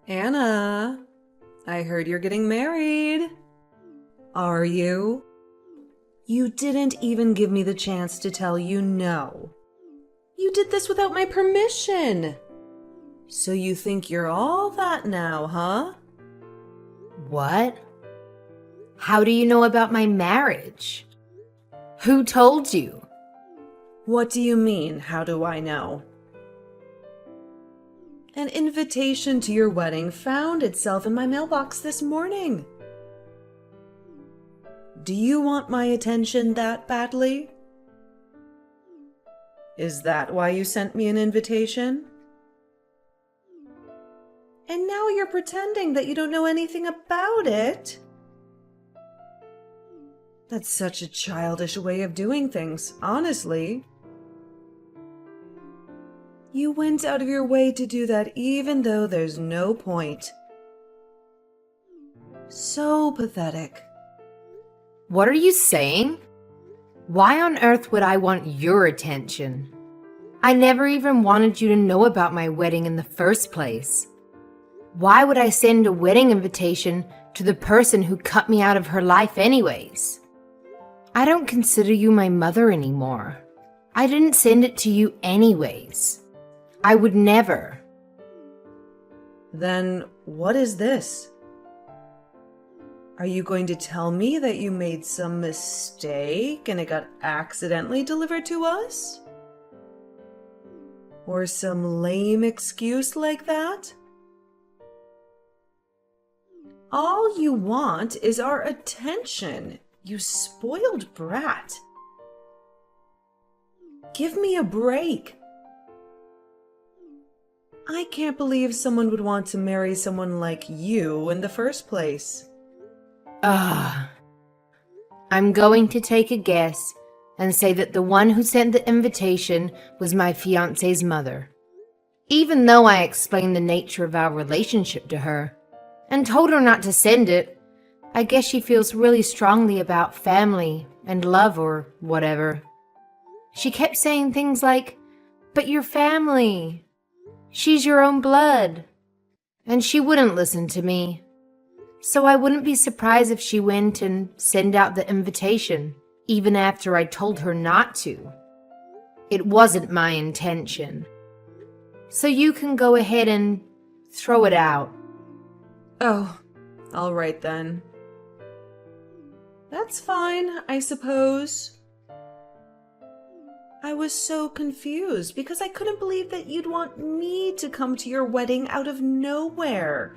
Anna, I heard you're getting married. Are you? You didn't even give me the chance to tell you no. You did this without my permission. So you think you're all that now, huh? What? How do you know about my marriage? Who told you? What do you mean, how do I know? An invitation to your wedding found itself in my mailbox this morning. Do you want my attention that badly? Is that why you sent me an invitation? And now you're pretending that you don't know anything about it? That's such a childish way of doing things, honestly. You went out of your way to do that even though there's no point. So pathetic. What are you saying? Why on earth would I want your attention? I never even wanted you to know about my wedding in the first place. Why would I send a wedding invitation to the person who cut me out of her life anyways? I don't consider you my mother anymore. I didn't send it to you anyways. I would never. Then what is this? Are you going to tell me that you made some mistake and it got accidentally delivered to us? Or some lame excuse like that? All you want is our attention, you spoiled brat. Give me a break. I can't believe someone would want to marry someone like you in the first place. I'm going to take a guess and say that the one who sent the invitation was my fiancé's mother. Even though I explained the nature of our relationship to her and told her not to send it, I guess she feels really strongly about family and love or whatever. She kept saying things like, "But your family. She's your own blood." And she wouldn't listen to me. So I wouldn't be surprised if she went and sent out the invitation, even after I told her not to. It wasn't my intention. So you can go ahead and throw it out. Oh, all right then. That's fine, I suppose. I was so confused because I couldn't believe that you'd want me to come to your wedding out of nowhere.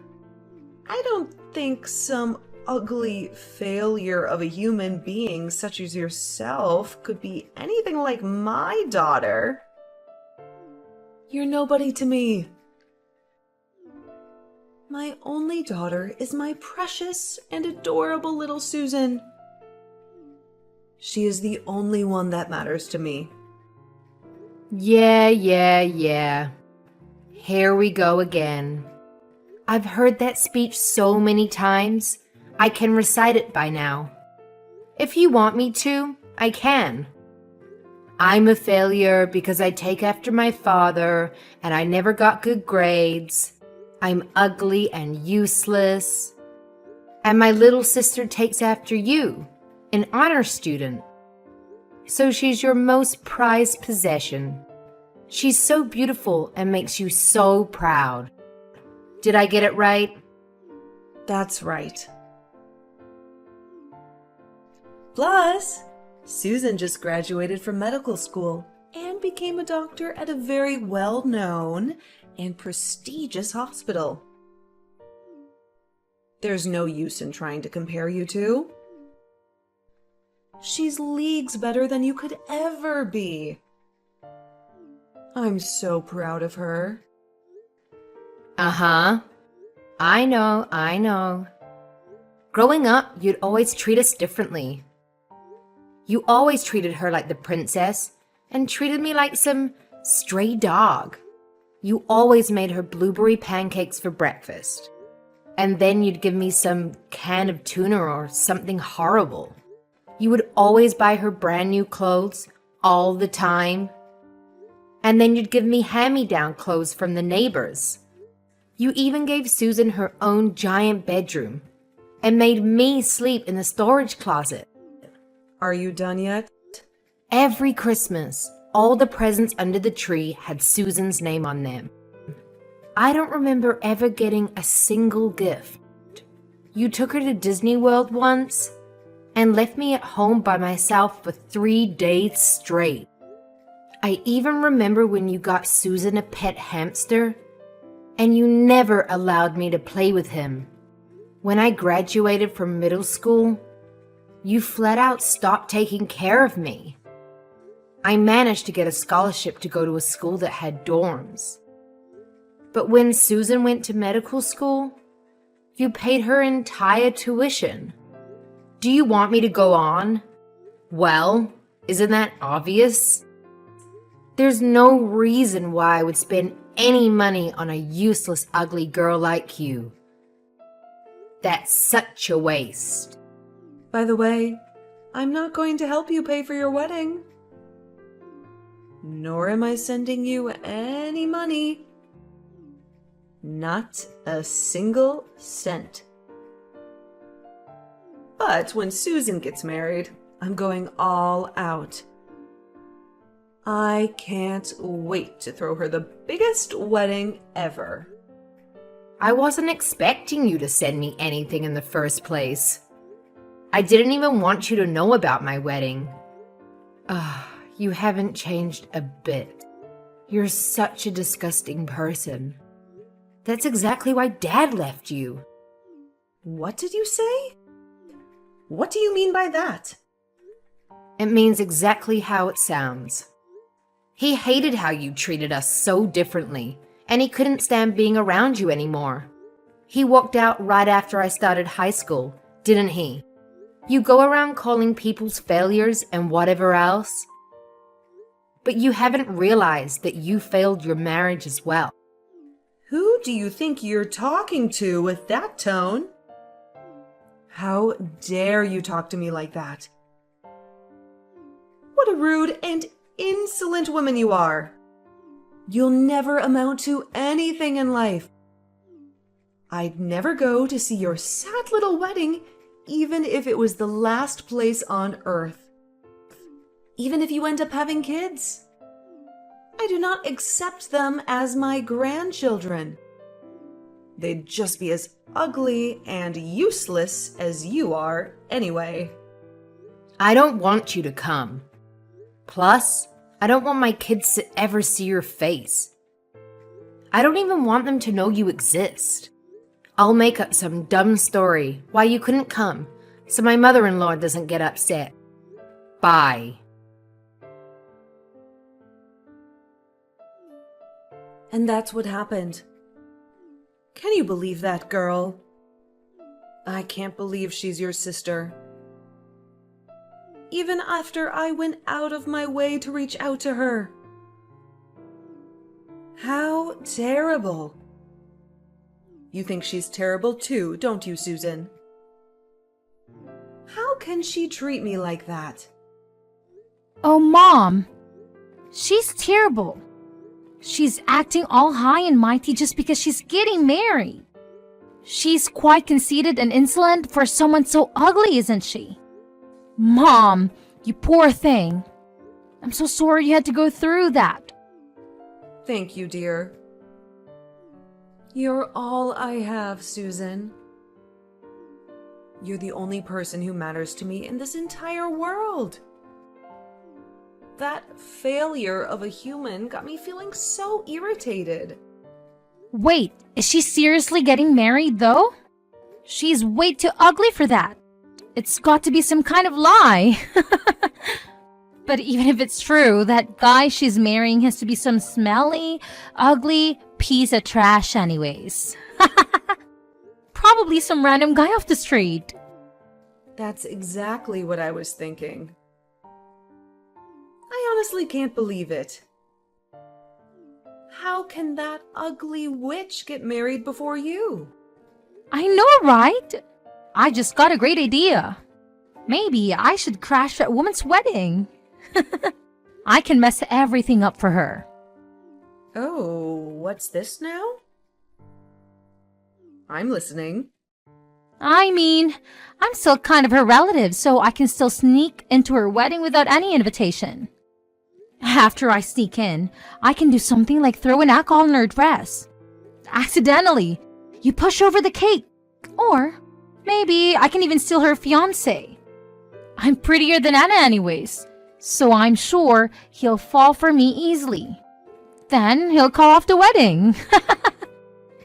I don't think some ugly failure of a human being such as yourself could be anything like my daughter. You're nobody to me. My only daughter is my precious and adorable little Susan. She is the only one that matters to me. Yeah. Here we go again. I've heard that speech so many times, I can recite it by now. If you want me to, I can. I'm a failure because I take after my father and I never got good grades. I'm ugly and useless. And my little sister takes after you, an honor student. So she's your most prized possession. She's so beautiful and makes you so proud. Did I get it right? That's right. Plus, Susan just graduated from medical school and became a doctor at a very well-known and prestigious hospital. There's no use in trying to compare you two. She's leagues better than you could ever be. I'm so proud of her. Uh-huh. I know. Growing up, you'd always treat us differently. You always treated her like the princess and treated me like some stray dog. You always made her blueberry pancakes for breakfast. And then you'd give me some can of tuna or something horrible. You would always buy her brand new clothes all the time. And then you'd give me hand-me-down clothes from the neighbors. You even gave Susan her own giant bedroom and made me sleep in the storage closet. Are you done yet? Every Christmas, all the presents under the tree had Susan's name on them. I don't remember ever getting a single gift. You took her to Disney World once and left me at home by myself for 3 days straight. I even remember when you got Susan a pet hamster, and you never allowed me to play with him. When I graduated from middle school, you flat out stopped taking care of me. I managed to get a scholarship to go to a school that had dorms. But when Susan went to medical school, you paid her entire tuition. Do you want me to go on? Well, isn't that obvious? There's no reason why I would spend any money on a useless, ugly girl like you. That's such a waste. By the way, I'm not going to help you pay for your wedding. Nor am I sending you any money. Not a single cent. But when Susan gets married, I'm going all out. I can't wait to throw her the biggest wedding ever. I wasn't expecting you to send me anything in the first place. I didn't even want you to know about my wedding. You haven't changed a bit. You're such a disgusting person. That's exactly why Dad left you. What did you say? What do you mean by that? It means exactly how it sounds. He hated how you treated us so differently, and he couldn't stand being around you anymore. He walked out right after I started high school, didn't he? You go around calling people's failures and whatever else. But you haven't realized that you failed your marriage as well. Who do you think you're talking to with that tone? How dare you talk to me like that? What a rude and insolent woman you are. You'll never amount to anything in life. I'd never go to see your sad little wedding, even if it was the last place on earth. Even if you end up having kids. I do not accept them as my grandchildren. They'd just be as ugly and useless as you are anyway. I don't want you to come. Plus, I don't want my kids to ever see your face. I don't even want them to know you exist. I'll make up some dumb story why you couldn't come, so my mother-in-law doesn't get upset. Bye. And that's what happened. Can you believe that, girl? I can't believe she's your sister. Even after I went out of my way to reach out to her. How terrible. You think she's terrible too, don't you, Susan? How can she treat me like that? Oh, Mom, she's terrible. She's acting all high and mighty just because she's getting married. She's quite conceited and insolent for someone so ugly, isn't she? Mom, you poor thing. I'm so sorry you had to go through that. Thank you, dear. You're all I have, Susan. You're the only person who matters to me in this entire world. That failure of a human got me feeling so irritated. Wait, is she seriously getting married though? She's way too ugly for that. It's got to be some kind of lie. But even if it's true, that guy she's marrying has to be some smelly, ugly piece of trash anyways. Probably some random guy off the street. That's exactly what I was thinking. I honestly can't believe it. How can that ugly witch get married before you? I know, right? I just got a great idea. Maybe I should crash that woman's wedding. I can mess everything up for her. Oh, what's this now? I'm listening. I mean, I'm still kind of her relative, so I can still sneak into her wedding without any invitation. After I sneak in, I can do something like throw in alcohol in her dress. Accidentally, you push over the cake. Or maybe I can even steal her fiancé. I'm prettier than Anna anyways, so I'm sure he'll fall for me easily. Then he'll call off the wedding.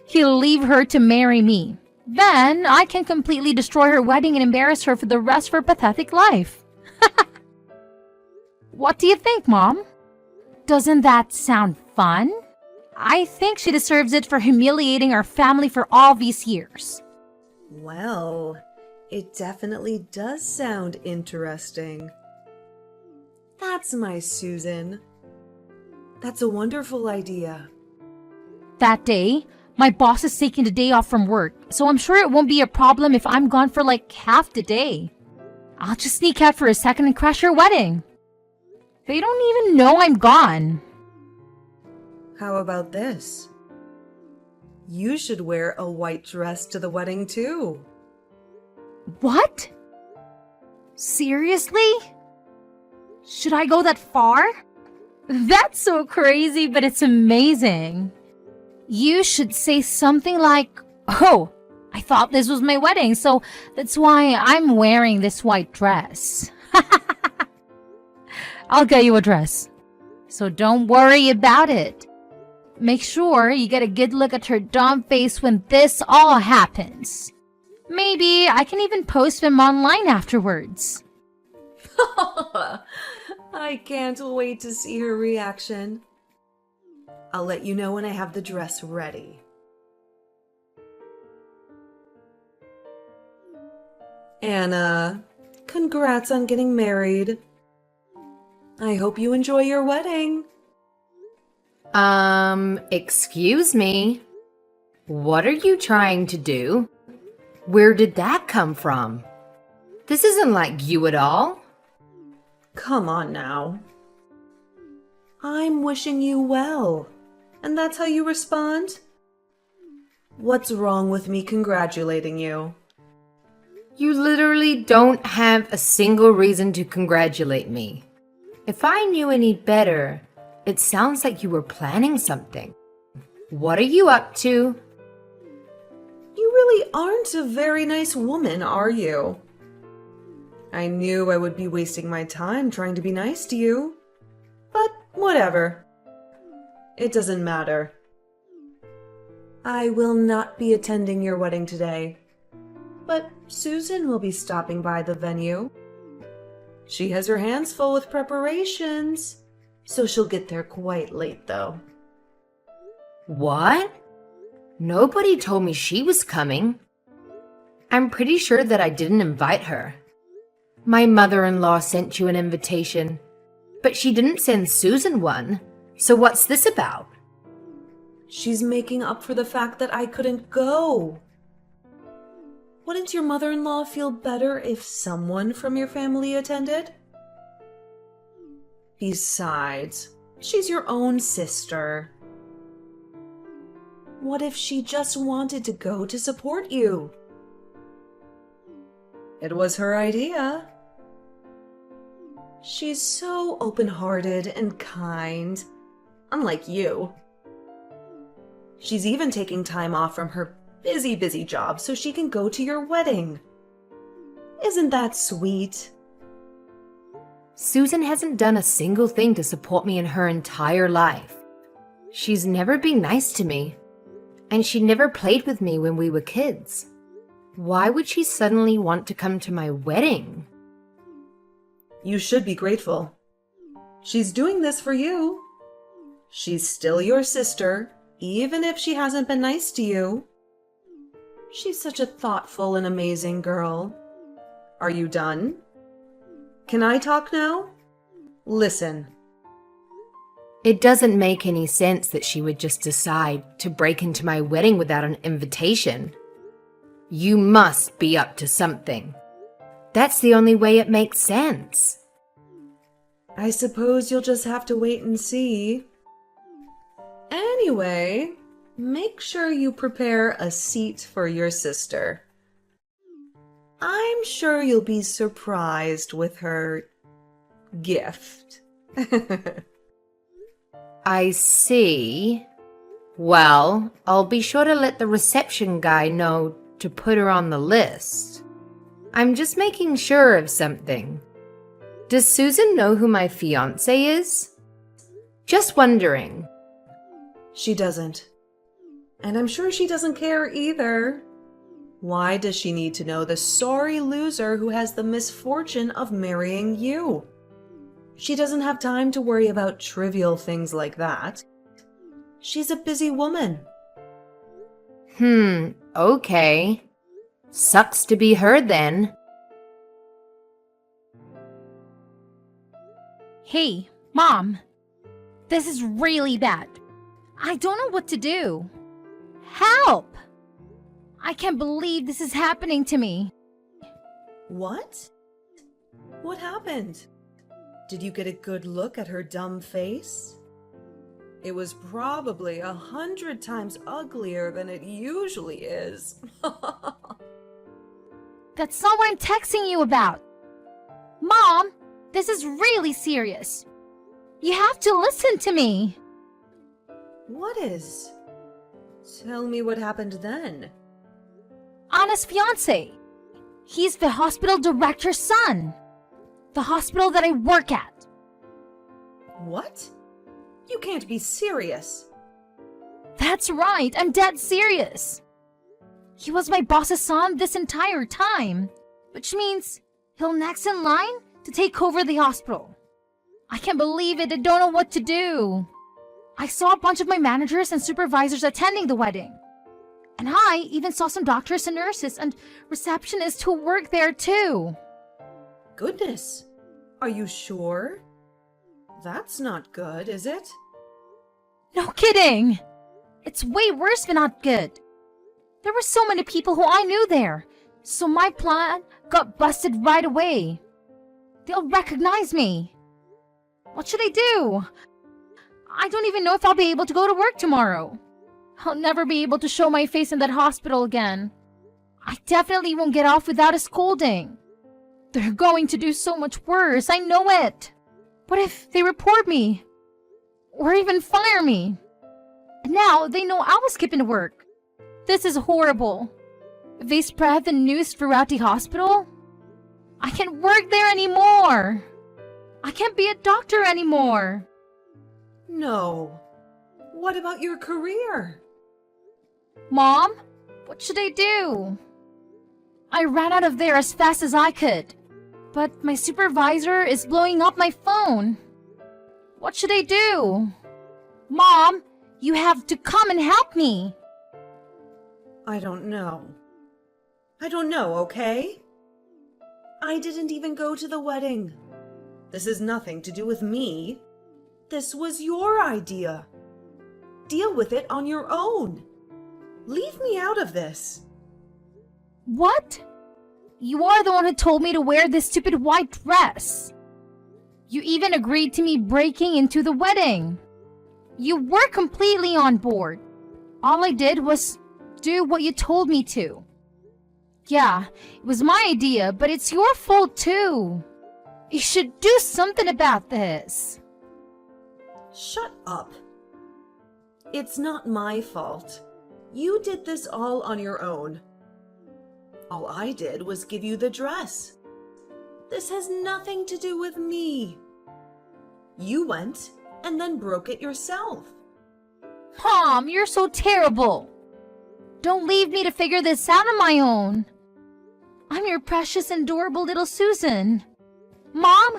He'll leave her to marry me. Then I can completely destroy her wedding and embarrass her for the rest of her pathetic life. What do you think, Mom? Doesn't that sound fun? I think she deserves it for humiliating our family for all these years. Well, it definitely does sound interesting. That's my Susan. That's a wonderful idea. That day, my boss is taking the day off from work, so I'm sure it won't be a problem if I'm gone for like half the day. I'll just sneak out for a second and crash her wedding. They don't even know I'm gone. How about this? You should wear a white dress to the wedding too. What? Seriously? Should I go that far? That's so crazy, but it's amazing. You should say something like, "Oh, I thought this was my wedding, so that's why I'm wearing this white dress." I'll get you a dress. So don't worry about it. Make sure you get a good look at her dumb face when this all happens. Maybe I can even post them online afterwards. I can't wait to see her reaction. I'll let you know when I have the dress ready. Anna, congrats on getting married. I hope you enjoy your wedding. Excuse me. What are you trying to do? Where did that come from? This isn't like you at all. Come on now. I'm wishing you well, and that's how you respond? What's wrong with me congratulating you? You literally don't have a single reason to congratulate me. If I knew any better, it sounds like you were planning something. What are you up to? You really aren't a very nice woman, are you? I knew I would be wasting my time trying to be nice to you. But whatever. It doesn't matter. I will not be attending your wedding today. But Susan will be stopping by the venue. She has her hands full with preparations, so she'll get there quite late though. What? Nobody told me she was coming. I'm pretty sure that I didn't invite her. My mother-in-law sent you an invitation, but she didn't send Susan one. So what's this about? She's making up for the fact that I couldn't go. Wouldn't your mother-in-law feel better if someone from your family attended? Besides, she's your own sister. What if she just wanted to go to support you? It was her idea. She's so open-hearted and kind, unlike you. She's even taking time off from her busy job so she can go to your wedding. Isn't that sweet? Susan hasn't done a single thing to support me in her entire life. She's never been nice to me, and she never played with me when we were kids. Why would she suddenly want to come to my wedding? You should be grateful. She's doing this for you. She's still your sister, even if she hasn't been nice to you. She's such a thoughtful and amazing girl. Are you done? Can I talk now? Listen. It doesn't make any sense that she would just decide to break into my wedding without an invitation. You must be up to something. That's the only way it makes sense. I suppose you'll just have to wait and see. Anyway, make sure you prepare a seat for your sister. I'm sure you'll be surprised with her gift. I see. Well, I'll be sure to let the reception guy know to put her on the list. I'm just making sure of something. Does Susan know who my fiancé is? Just wondering. She doesn't. And I'm sure she doesn't care either. Why does she need to know the sorry loser who has the misfortune of marrying you? She doesn't have time to worry about trivial things like that. She's a busy woman. Okay. Sucks to be her then. Hey, Mom. This is really bad. I don't know what to do. Help! I can't believe this is happening to me. What? What happened? Did you get a good look at her dumb face? It was probably 100 times uglier than it usually is. That's not what I'm texting you about. Mom, this is really serious. You have to listen to me. What is? Tell me what happened then. Anna's fiance. He's the hospital director's son. The hospital that I work at. What? You can't be serious. That's right, I'm dead serious. He was my boss's son this entire time, which means he'll next in line to take over the hospital. I can't believe it, I don't know what to do. I saw a bunch of my managers and supervisors attending the wedding. And I even saw some doctors and nurses and receptionists who work there too. Goodness. Are you sure? That's not good, is it? No kidding! It's way worse than not good. There were so many people who I knew there, so my plan got busted right away. They'll recognize me. What should I do? I don't even know if I'll be able to go to work tomorrow. I'll never be able to show my face in that hospital again. I definitely won't get off without a scolding. They're going to do so much worse, I know it. What if they report me? Or even fire me? And now they know I was skipping work. This is horrible. If they spread the news throughout the hospital, I can't work there anymore. I can't be a doctor anymore. No. What about your career? Mom, what should I do? I ran out of there as fast as I could, but my supervisor is blowing up my phone. What should I do? Mom, you have to come and help me. I don't know. I don't know, okay? I didn't even go to the wedding. This has nothing to do with me. This was your idea. Deal with it on your own. Leave me out of this. What? You are the one who told me to wear this stupid white dress. You even agreed to me breaking into the wedding. You were completely on board. All I did was do what you told me to. Yeah, it was my idea, but it's your fault too. You should do something about this. Shut up. It's not my fault. You did this all on your own. All I did was give you the dress. This has nothing to do with me. You went and then broke it yourself. Mom, you're so terrible. Don't leave me to figure this out on my own. I'm your precious, adorable little Susan. Mom?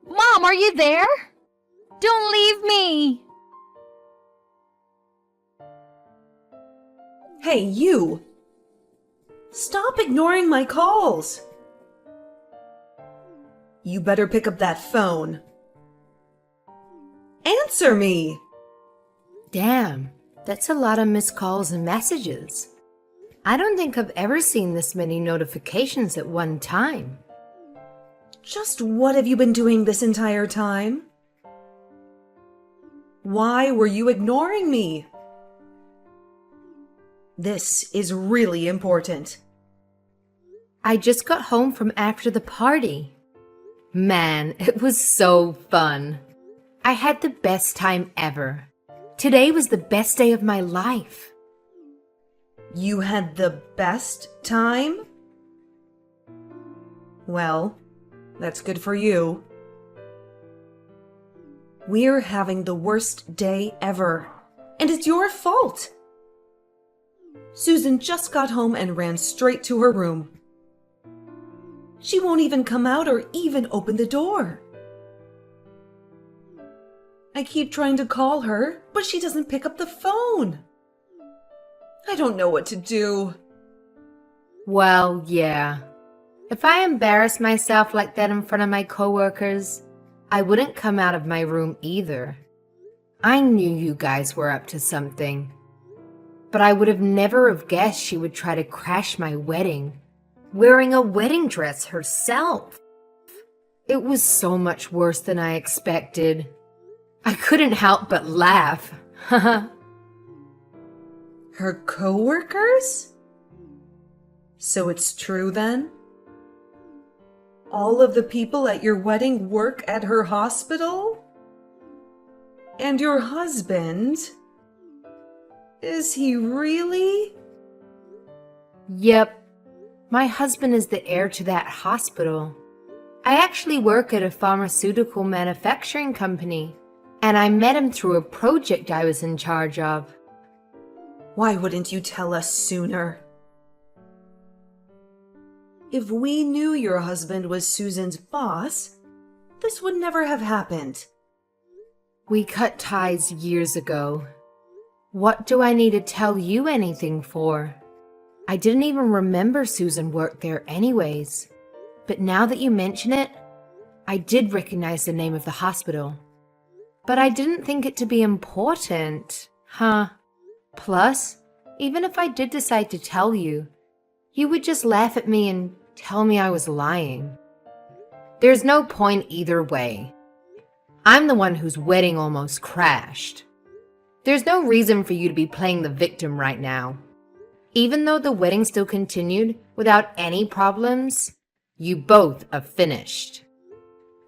Mom, are you there? Don't leave me. Hey, you! Stop ignoring my calls! You better pick up that phone. Answer me! Damn, that's a lot of missed calls and messages. I don't think I've ever seen this many notifications at one time. Just what have you been doing this entire time? Why were you ignoring me? This is really important. I just got home from after the party. Man, it was so fun. I had the best time ever. Today was the best day of my life. You had the best time? Well, that's good for you. We're having the worst day ever, and it's your fault. Susan just got home and ran straight to her room. She won't even come out or even open the door. I keep trying to call her, but she doesn't pick up the phone. I don't know what to do. Well, yeah. If I embarrassed myself like that in front of my coworkers, I wouldn't come out of my room either. I knew you guys were up to something. But I would have never have guessed she would try to crash my wedding, wearing a wedding dress herself. It was so much worse than I expected. I couldn't help but laugh. Her coworkers? So it's true then? All of the people at your wedding work at her hospital? And your husband? Is he really? Yep. My husband is the heir to that hospital. I actually work at a pharmaceutical manufacturing company, and I met him through a project I was in charge of. Why wouldn't you tell us sooner? If we knew your husband was Susan's boss, this would never have happened. We cut ties years ago. What do I need to tell you anything for? I didn't even remember Susan worked there anyways. But now that you mention it, I did recognize the name of the hospital. But I didn't think it to be important. Plus, even if I did decide to tell you, you would just laugh at me and tell me I was lying. There's no point either way. I'm the one whose wedding almost crashed. There's no reason for you to be playing the victim right now. Even though the wedding still continued without any problems, you both are finished.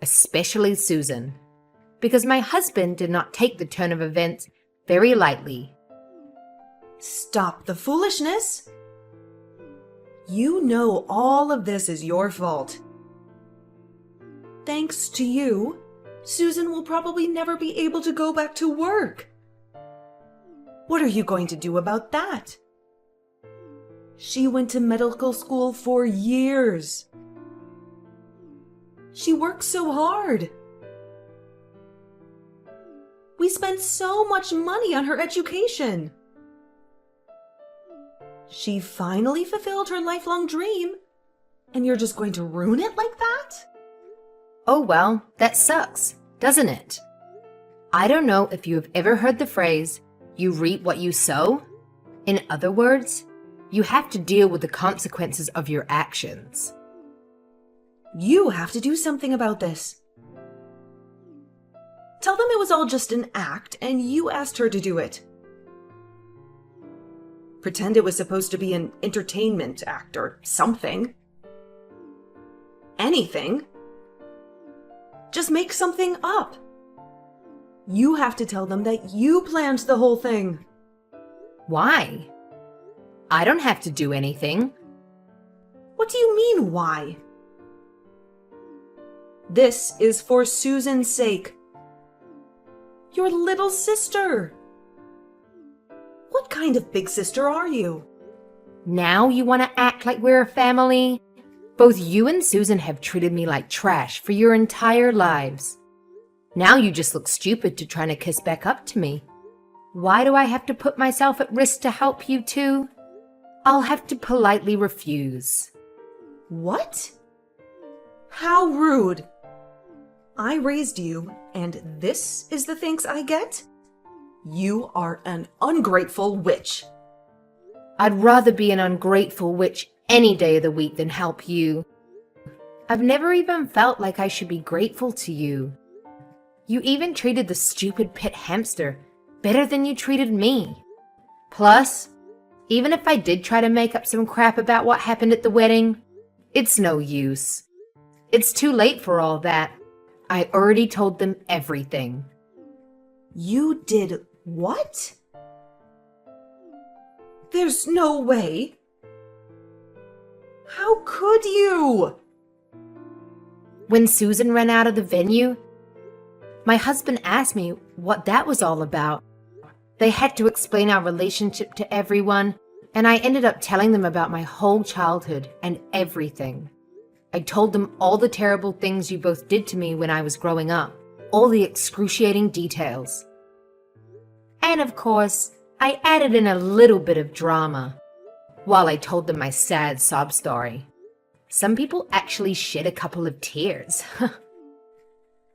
Especially Susan, because my husband did not take the turn of events very lightly. Stop the foolishness. You know all of this is your fault. Thanks to you, Susan will probably never be able to go back to work. What are you going to do about that? She went to medical school for years. She worked so hard. We spent so much money on her education. She finally fulfilled her lifelong dream, and you're just going to ruin it like that? Oh well, that sucks, doesn't it? I don't know if you have ever heard the phrase, you reap what you sow? In other words, you have to deal with the consequences of your actions. You have to do something about this. Tell them it was all just an act and you asked her to do it. Pretend it was supposed to be an entertainment act or something. Anything. Just make something up. You have to tell them that you planned the whole thing. Why? I don't have to do anything. What do you mean, why? This is for Susan's sake. Your little sister. What kind of big sister are you? Now you want to act like we're a family? Both you and Susan have treated me like trash for your entire lives. Now you just look stupid to trying to kiss back up to me. Why do I have to put myself at risk to help you two? I'll have to politely refuse. What? How rude. I raised you, and this is the thanks I get? You are an ungrateful witch. I'd rather be an ungrateful witch any day of the week than help you. I've never even felt like I should be grateful to you. You even treated the stupid pet hamster better than you treated me. Plus, Even if I did try to make up some crap about what happened at the wedding, it's no use. It's too late for all that. I already told them everything. You did what? There's no way. How could you? When Susan ran out of the venue, my husband asked me what that was all about. They had to explain our relationship to everyone, and I ended up telling them about my whole childhood and everything. I told them all the terrible things you both did to me when I was growing up, all the excruciating details. And of course, I added in a little bit of drama while I told them my sad sob story. Some people actually shed a couple of tears.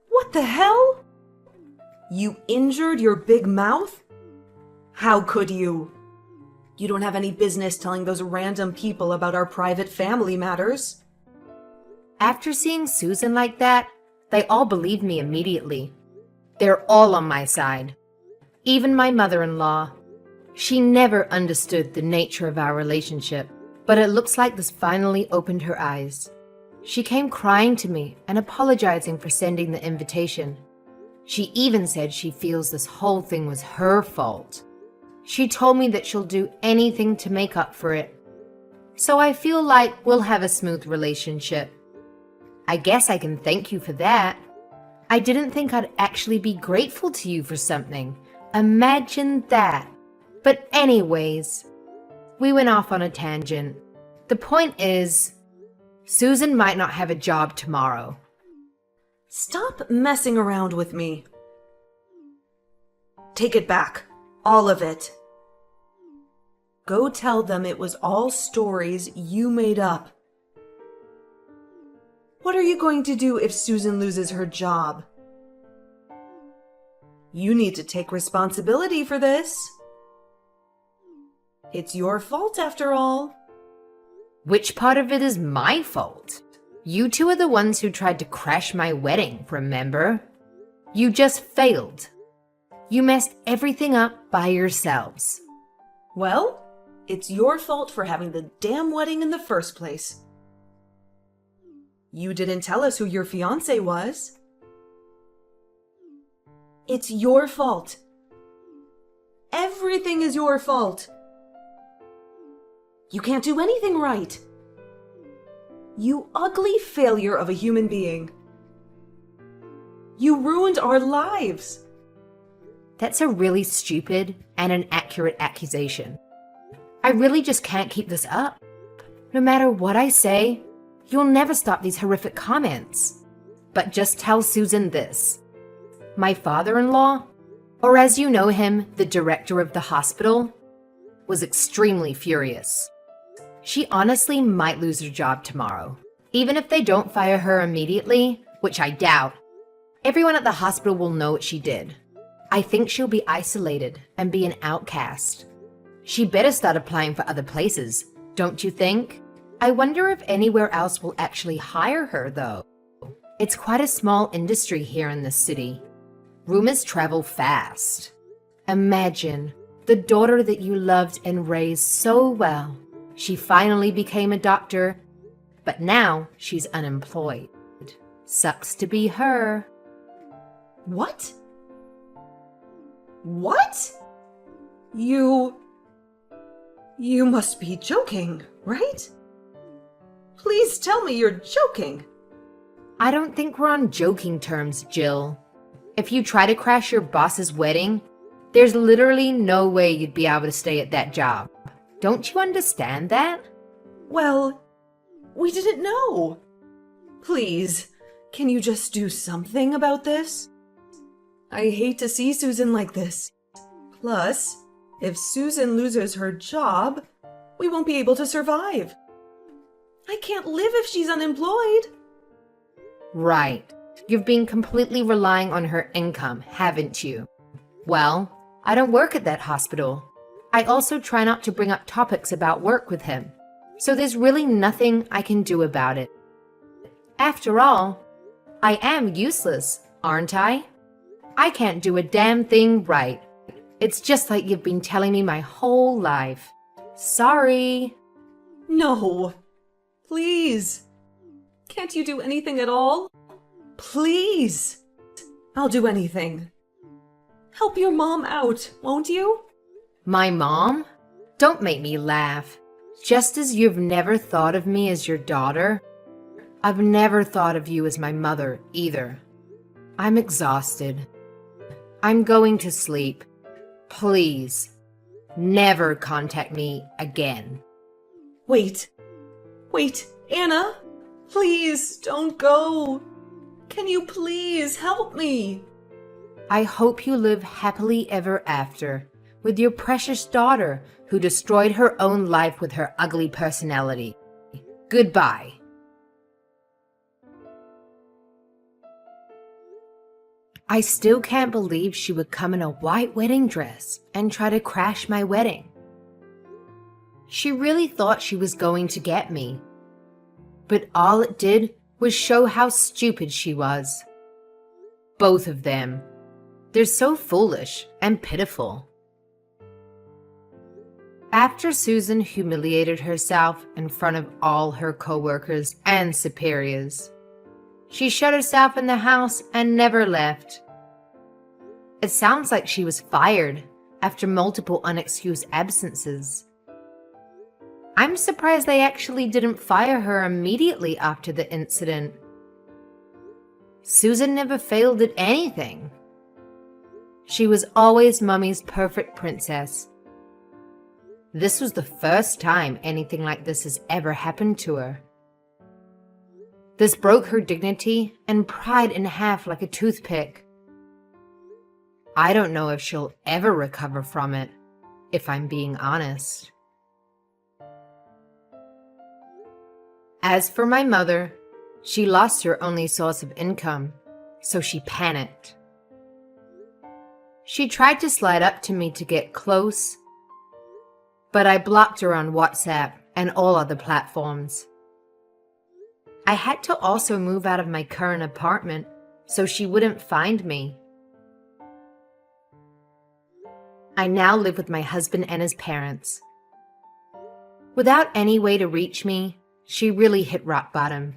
What the hell? You injured your big mouth? How could you? You don't have any business telling those random people about our private family matters. After seeing Susan like that, they all believed me immediately. They're all on my side. Even my mother-in-law. She never understood the nature of our relationship, but it looks like this finally opened her eyes. She came crying to me and apologizing for sending the invitation. She even said she feels this whole thing was her fault. She told me that she'll do anything to make up for it. So I feel like we'll have a smooth relationship. I guess I can thank you for that. I didn't think I'd actually be grateful to you for something. Imagine that. But anyways, we went off on a tangent. The point is, Susan might not have a job tomorrow. Stop messing around with me. Take it back. All of it. Go tell them it was all stories you made up. What are you going to do if Susan loses her job? You need to take responsibility for this. It's your fault after all. Which part of it is my fault? You two are the ones who tried to crash my wedding, remember? You just failed. You messed everything up by yourselves. Well, it's your fault for having the damn wedding in the first place. You didn't tell us who your fiancé was. It's your fault. Everything is your fault. You can't do anything right. You ugly failure of a human being. You ruined our lives. That's a really stupid and an accurate accusation. I really just can't keep this up. No matter what I say, you'll never stop these horrific comments. But just tell Susan this. My father-in-law, or as you know him, the director of the hospital, was extremely furious. She honestly might lose her job tomorrow. Even if they don't fire her immediately, which I doubt, everyone at the hospital will know what she did. I think she'll be isolated and be an outcast. She better start applying for other places, don't you think? I wonder if anywhere else will actually hire her, though. It's quite a small industry here in this city. Rumors travel fast. Imagine the daughter that you loved and raised so well. She finally became a doctor, but now she's unemployed. Sucks to be her. What? What? You must be joking, right? Please tell me you're joking. I don't think we're on joking terms, Jill. If you try to crash your boss's wedding, there's literally no way you'd be able to stay at that job. Don't you understand that? Well, we didn't know. Please, can you just do something about this? I hate to see Susan like this. Plus, if Susan loses her job, we won't be able to survive. I can't live if she's unemployed. Right. You've been completely relying on her income, haven't you? Well, I don't work at that hospital. I also try not to bring up topics about work with him. So there's really nothing I can do about it. After all, I am useless, aren't I? I can't do a damn thing right. It's just like you've been telling me my whole life. Sorry. No. Please. Can't you do anything at all? Please. I'll do anything. Help your mom out, won't you? My mom? Don't make me laugh. Just as you've never thought of me as your daughter, I've never thought of you as my mother either. I'm exhausted. I'm going to sleep. Please, never contact me again. Wait, Anna, please don't go. Can you please help me? I hope you live happily ever after with your precious daughter who destroyed her own life with her ugly personality. Goodbye. I still can't believe she would come in a white wedding dress and try to crash my wedding. She really thought she was going to get me. But all it did was show how stupid she was. Both of them. They're so foolish and pitiful. After Susan humiliated herself in front of all her coworkers and superiors, she shut herself in the house and never left. It sounds like she was fired after multiple unexcused absences. I'm surprised they actually didn't fire her immediately after the incident. Susan never failed at anything. She was always Mummy's perfect princess. This was the first time anything like this has ever happened to her. This broke her dignity and pride in half like a toothpick. I don't know if she'll ever recover from it, if I'm being honest. As for my mother, she lost her only source of income, so she panicked. She tried to slide up to me to get close, but I blocked her on WhatsApp and all other platforms. I had to also move out of my current apartment so she wouldn't find me. I now live with my husband and his parents. Without any way to reach me, she really hit rock bottom.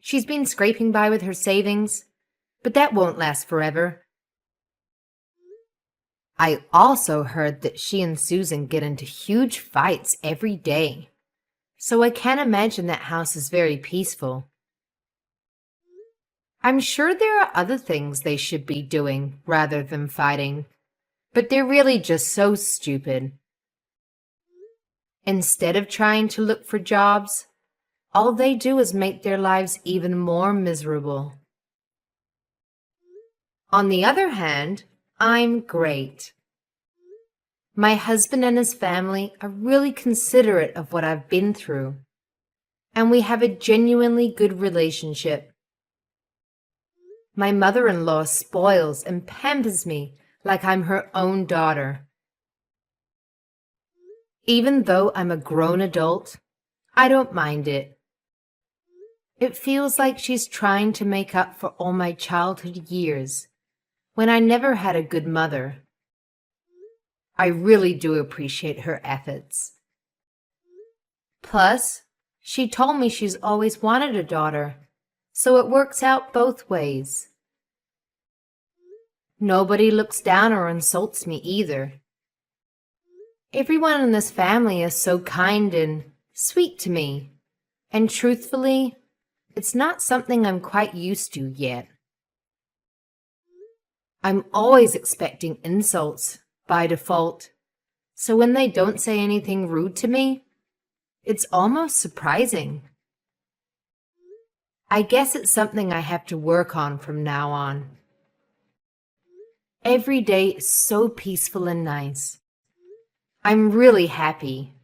She's been scraping by with her savings, but that won't last forever. I also heard that she and Susan get into huge fights every day, so I can't imagine that house is very peaceful. I'm sure there are other things they should be doing rather than fighting, but they're really just so stupid. Instead of trying to look for jobs, all they do is make their lives even more miserable. On the other hand, I'm great. My husband and his family are really considerate of what I've been through, and we have a genuinely good relationship. My mother-in-law spoils and pampers me like I'm her own daughter. Even though I'm a grown adult, I don't mind it. It feels like she's trying to make up for all my childhood years, when I never had a good mother. I really do appreciate her efforts. Plus, she told me she's always wanted a daughter, so it works out both ways. Nobody looks down or insults me either. Everyone in this family is so kind and sweet to me, and truthfully, it's not something I'm quite used to yet. I'm always expecting insults by default, so when they don't say anything rude to me, it's almost surprising. I guess it's something I have to work on from now on. Every day is so peaceful and nice. I'm really happy.